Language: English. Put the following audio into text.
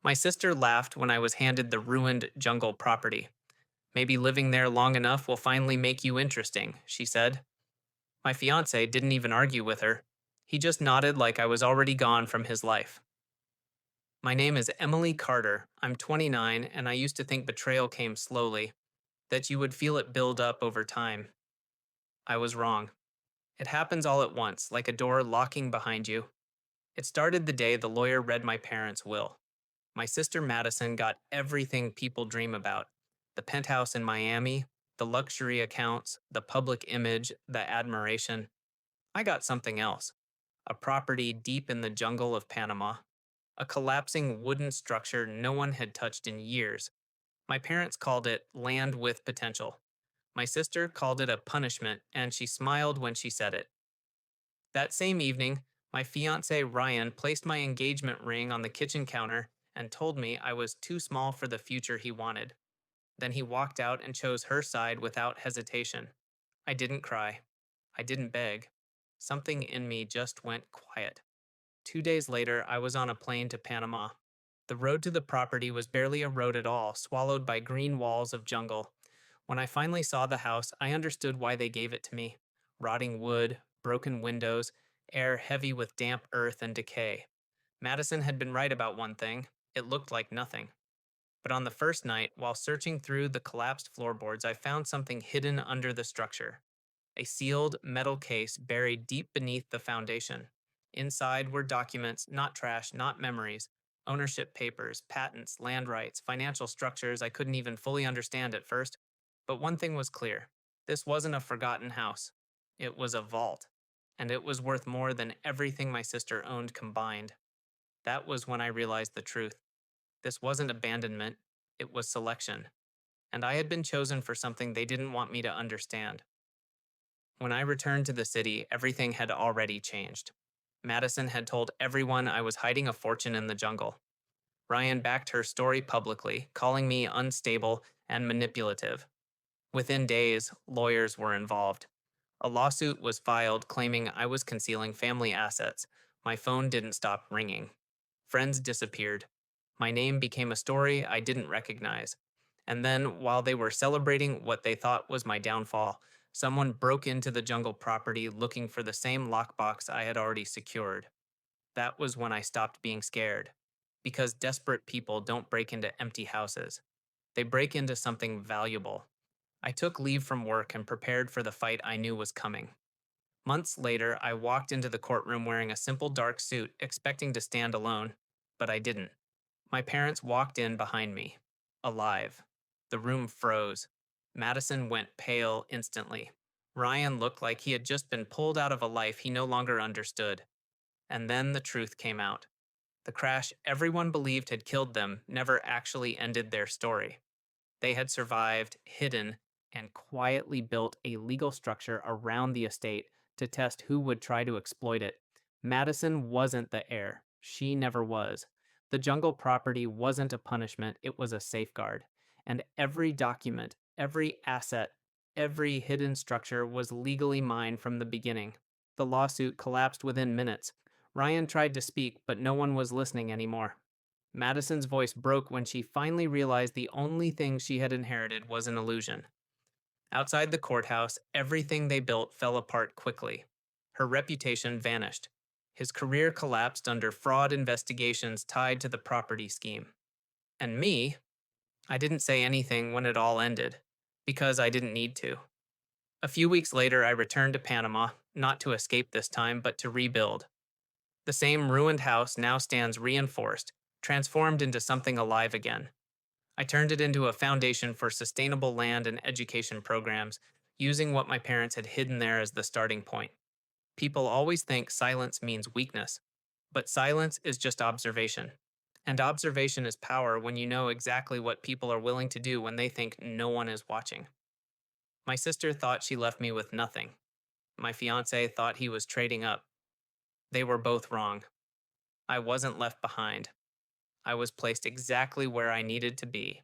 My sister laughed when I was handed the ruined jungle property. Maybe living there long enough will finally make you interesting, she said. My fiance didn't even argue with her. He just nodded like I was already gone from his life. My name is Emily Carter. I'm 29, and I used to think betrayal came slowly, that you would feel it build up over time. I was wrong. It happens all at once, like a door locking behind you. It started the day the lawyer read my parents' will. My sister Madison got everything people dream about: the penthouse in Miami, the luxury accounts, the public image, the admiration. I got something else: a property deep in the jungle of Panama, a collapsing wooden structure no one had touched in years. My parents called it land with potential. My sister called it a punishment, and she smiled when she said it. That same evening, my fiance Ryan placed my engagement ring on the kitchen counter and told me I was too small for the future he wanted. Then he walked out and chose her side without hesitation. I didn't cry. I didn't beg. Something in me just went quiet. 2 days later, I was on a plane to Panama. The road to the property was barely a road at all, swallowed by green walls of jungle. When I finally saw the house, I understood why they gave it to me: rotting wood, broken windows, air heavy with damp earth and decay. Madison had been right about one thing: it looked like nothing. But on the first night, while searching through the collapsed floorboards, I found something hidden under the structure: a sealed metal case buried deep beneath the foundation. Inside were documents, not trash, not memories: ownership papers, patents, land rights, financial structures I couldn't even fully understand at first. But one thing was clear: this wasn't a forgotten house. It was a vault, and it was worth more than everything my sister owned combined. That was when I realized the truth. This wasn't abandonment, it was selection. And I had been chosen for something they didn't want me to understand. When I returned to the city, everything had already changed. Madison had told everyone I was hiding a fortune in the jungle. Ryan backed her story publicly, calling me unstable and manipulative. Within days, lawyers were involved. A lawsuit was filed claiming I was concealing family assets. My phone didn't stop ringing. Friends disappeared. My name became a story I didn't recognize. And then, while they were celebrating what they thought was my downfall, someone broke into the jungle property looking for the same lockbox I had already secured. That was when I stopped being scared. Because desperate people don't break into empty houses, they break into something valuable. I took leave from work and prepared for the fight I knew was coming. Months later, I walked into the courtroom wearing a simple dark suit, expecting to stand alone, but I didn't. My parents walked in behind me, alive. The room froze. Madison went pale instantly. Ryan looked like he had just been pulled out of a life he no longer understood. And then the truth came out. The crash everyone believed had killed them never actually ended their story. They had survived, hidden, and quietly built a legal structure around the estate to test who would try to exploit it. Madison wasn't the heir. She never was. The jungle property wasn't a punishment, it was a safeguard. And every document, every asset, every hidden structure was legally mine from the beginning. The lawsuit collapsed within minutes. Ryan tried to speak, but no one was listening anymore. Madison's voice broke when she finally realized the only thing she had inherited was an illusion. Outside the courthouse, everything they built fell apart quickly. Her reputation vanished. His career collapsed under fraud investigations tied to the property scheme. And me, I didn't say anything when it all ended, because I didn't need to. A few weeks later, I returned to Panama, not to escape this time, but to rebuild. The same ruined house now stands reinforced, transformed into something alive again. I turned it into a foundation for sustainable land and education programs, using what my parents had hidden there as the starting point. People always think silence means weakness, but silence is just observation. And observation is power when you know exactly what people are willing to do when they think no one is watching. My sister thought she left me with nothing. My fiance thought he was trading up. They were both wrong. I wasn't left behind. I was placed exactly where I needed to be.